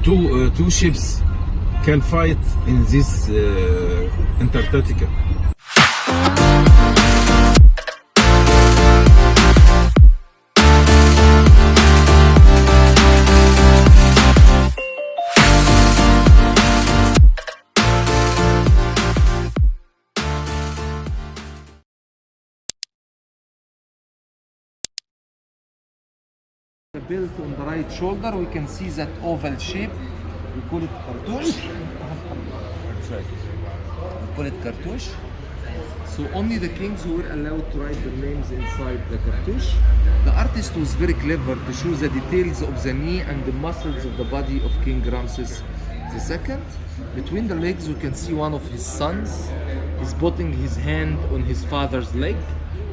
two ships can fight in this Antarctica. Built on the right shoulder, we can see that oval shape. We call it cartouche. We call it cartouche. So only the kings who were allowed to write their names inside the cartouche. The artist was very clever to show the details of the knee and the muscles of the body of King Ramses II. Between the legs, we can see one of his sons. He's putting his hand on his father's leg.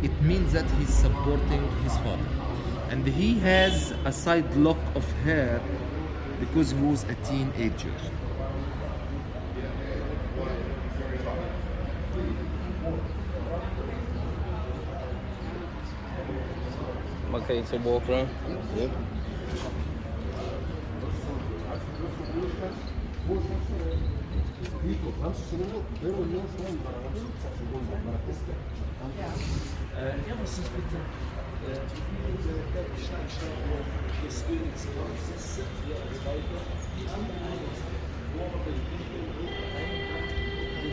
It means that he's supporting his father. And he has a side lock of hair because he was a teenager. Okay, so walk around. Yep.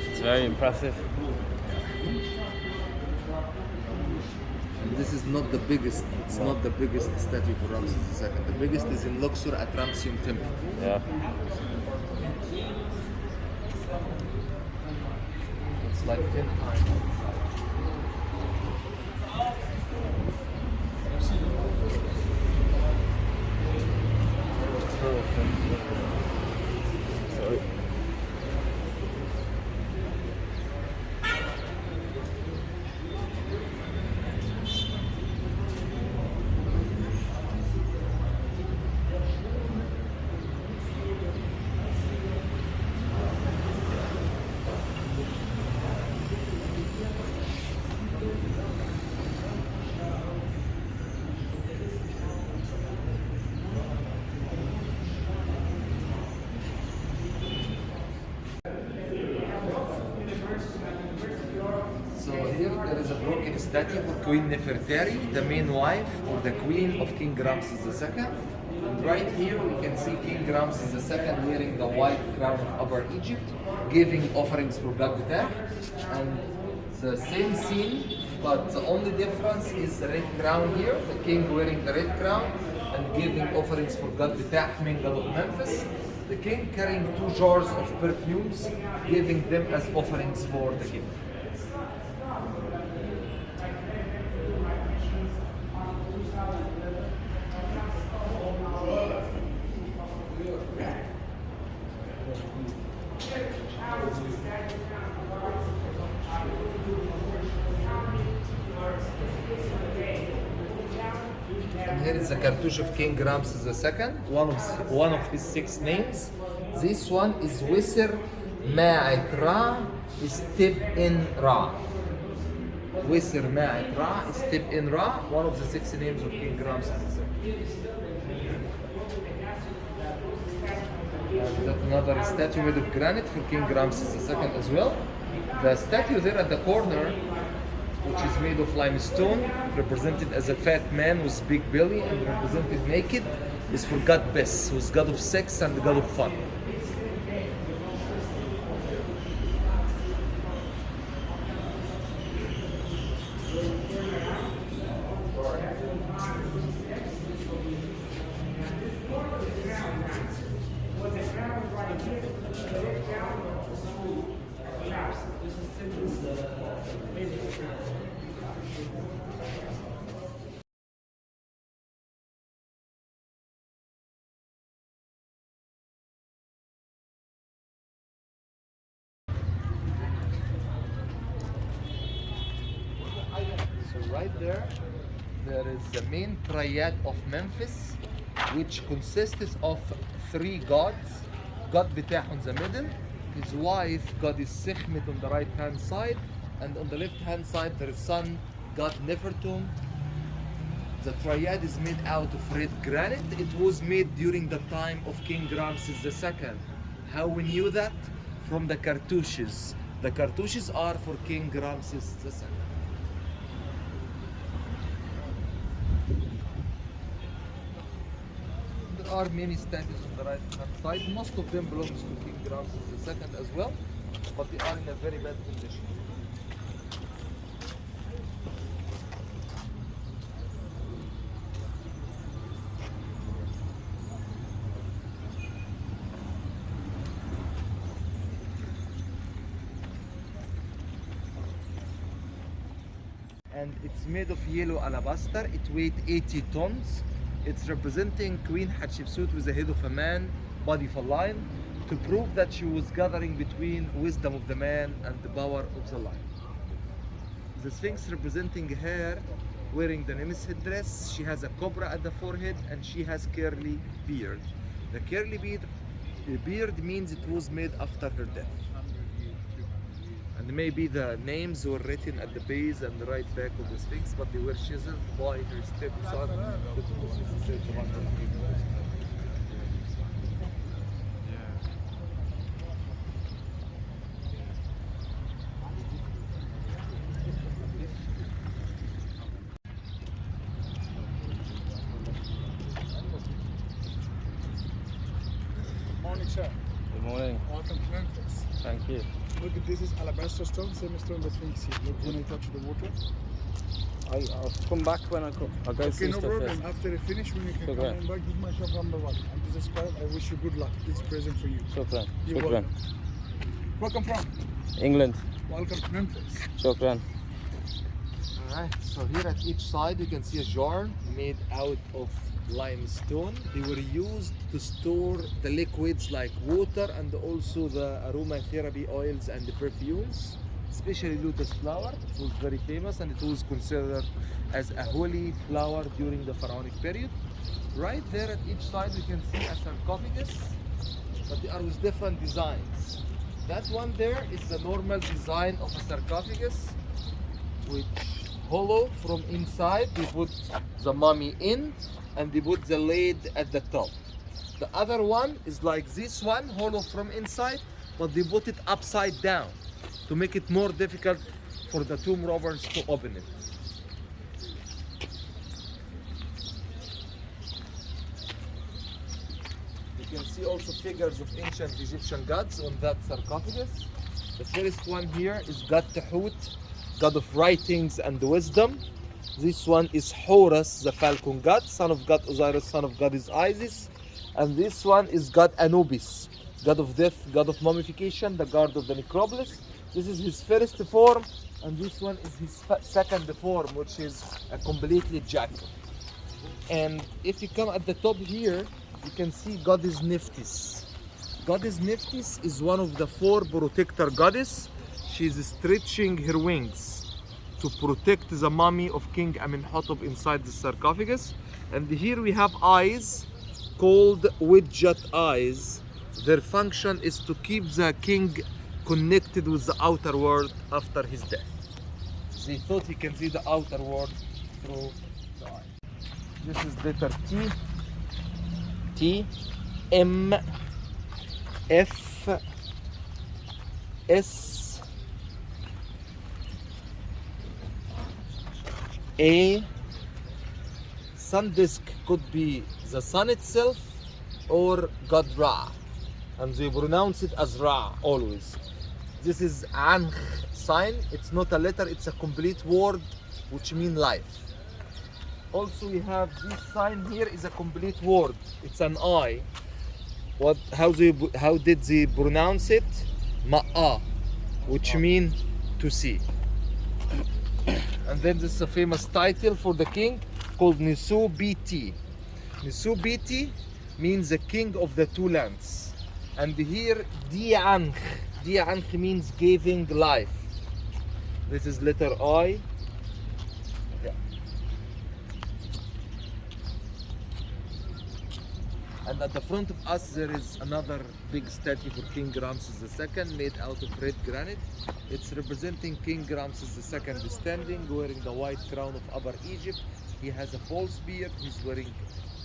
It's very impressive. And this is not the biggest. It's not the biggest statue for Ramses II. The biggest is in Luxor at Ramesseum Temple. Yeah. It's like 10 times. Sorry. So here there is a broken statue for Queen Nefertari, the main wife or the queen of King Ramses II. And right here we can see King Ramses II wearing the white crown of Upper Egypt, giving offerings for God Ptah. And the same scene, but the only difference is the red crown here, the king wearing the red crown and giving offerings for God Ptah, God of Memphis. The king carrying 2 jars of perfumes, giving them as offerings for the king. And here is the cartouche of King Ramses II, one of his 6 names. This one is Wisr Ma'at Ra, is Tib in Ra. Wisr Ma'at Ra is Tib in Ra, one of the 6 names of King Ramses II. And that's another statue made of granite for King Ramses II as well. The statue there at the corner, which is made of limestone, represented as a fat man with big belly and represented naked, is for God Bes, who is god of sex and god of fun. So right there is the main Triad of Memphis, which consists of 3 gods. God Ptah on the middle, his wife Goddess Sekhmet on the right hand side, and on the left hand side their son God Nefertum, The Triad is made out of red granite. It was made during the time of King Ramses II. How we knew that? From the cartouches. The cartouches are for King Ramses II. There are many statues on the right hand side. Most of them belongs to King Ramses II as well, but they are in a very bad condition. And it's made of yellow alabaster. It weighed 80 tons. It's representing Queen Hatshepsut with the head of a man, body of a lion, to prove that she was gathering between wisdom of the man and the power of the lion. The Sphinx representing her wearing the Nemesis headdress. She has a cobra at the forehead and she has curly beard. The curly beard means it was made after her death. And maybe the names were written at the base and the right back of the Sphinx, but they were chiseled by her stepson. Morning, sir. Good morning. Welcome to Memphis. Thank you. Look at this is alabaster stone, same stone that Sphinx here. Look when I touch the water. I'll come back when I go. I'll go Okay, see no stuff problem. first. After I finish, when you can Okay. come on back, this is my shop number 1. And this is card. I wish you good luck. This is present for you. Shukran. You're Shukran. welcome. Welcome from? England. Welcome to Memphis. Shukran. Alright, so here at each side you can see a jar made out of limestone. They were used to store the liquids like water and also the aromatherapy oils and the perfumes, especially lotus flower. It was very famous and it was considered as a holy flower during the pharaonic period. Right there at each side we can see a sarcophagus, but they are with different designs. That one there is the normal design of a sarcophagus, which hollow from inside. They put the mummy in and they put the lid at the top. The other one is like this one, hollow from inside, but they put it upside down to make it more difficult for the tomb robbers to open it. You can see also figures of ancient Egyptian gods on that sarcophagus. The first one here is God Tehut, god of writings and wisdom. This one is Horus, the falcon god, son of god Osiris, son of goddess Isis. And this one is god Anubis, god of death, god of mummification, the guard of the necropolis. This is his first form, and this one is his second form, which is a completely jackal. And if you come at the top here, you can see goddess Nephthys. Goddess Nephthys is one of the 4 protector goddess. She is stretching her wings to protect the mummy of King Amenhotep inside the sarcophagus. And here we have eyes called Widjat eyes. Their function is to keep the king connected with the outer world after his death. They thought he can see the outer world through the eye. This is letter T, T, M, F, S, A. Sun disk could be the sun itself or God Ra, and they pronounce it as Ra always. This is Ankh sign. It's not a letter, it's a complete word which means life. Also we have this sign here is a complete word. It's an eye. How did they pronounce it? Ma'a, which means to see. And then this is a famous title for the king called Nisu Biti. Nisu Biti means the king of the 2 lands. And here Di'ankh. Di'ankh means giving life. This is letter I. Yeah. And at the front of us there is another big statue for King Ramses II made out of red granite. It's representing King Ramses II standing, wearing the white crown of Upper Egypt, He has a false beard. He's wearing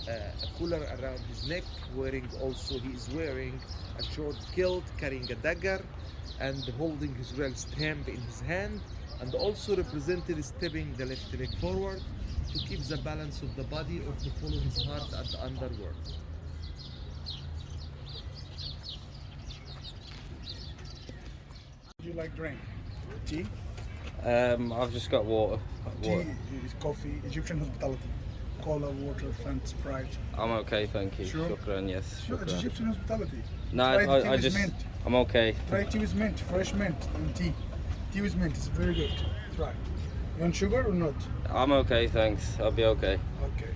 a collar around his neck. He is wearing a short kilt, carrying a dagger, and holding his royal stamp in his hand. And also represented stepping the left leg forward to keep the balance of the body or to follow his heart at the underworld. Do you like drink? Tea? I've just got water. Tea is coffee, Egyptian hospitality. Cola, water, Fanta, Sprite. I'm okay, thank you. Sure. Shukran, yes. No, it's Shukran. Egyptian hospitality. No, Try the tea I with just, mint. I'm okay. Try tea with mint, fresh mint and tea. Tea with mint is very good. Try. You want sugar or not? I'm okay, thanks. I'll be okay. Okay.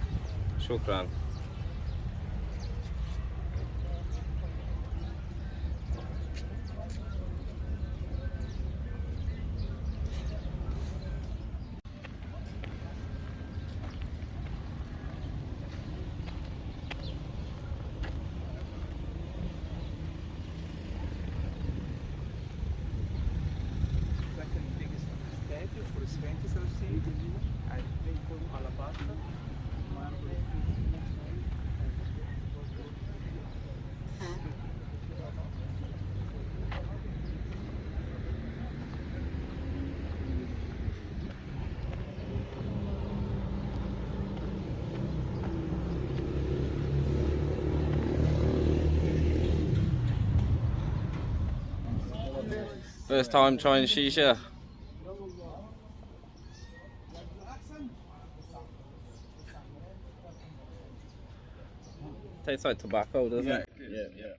Shukran. Second biggest statue for Sphinx I've seen. I think from alabaster. First time trying shisha. Tastes like tobacco, doesn't it? Yeah.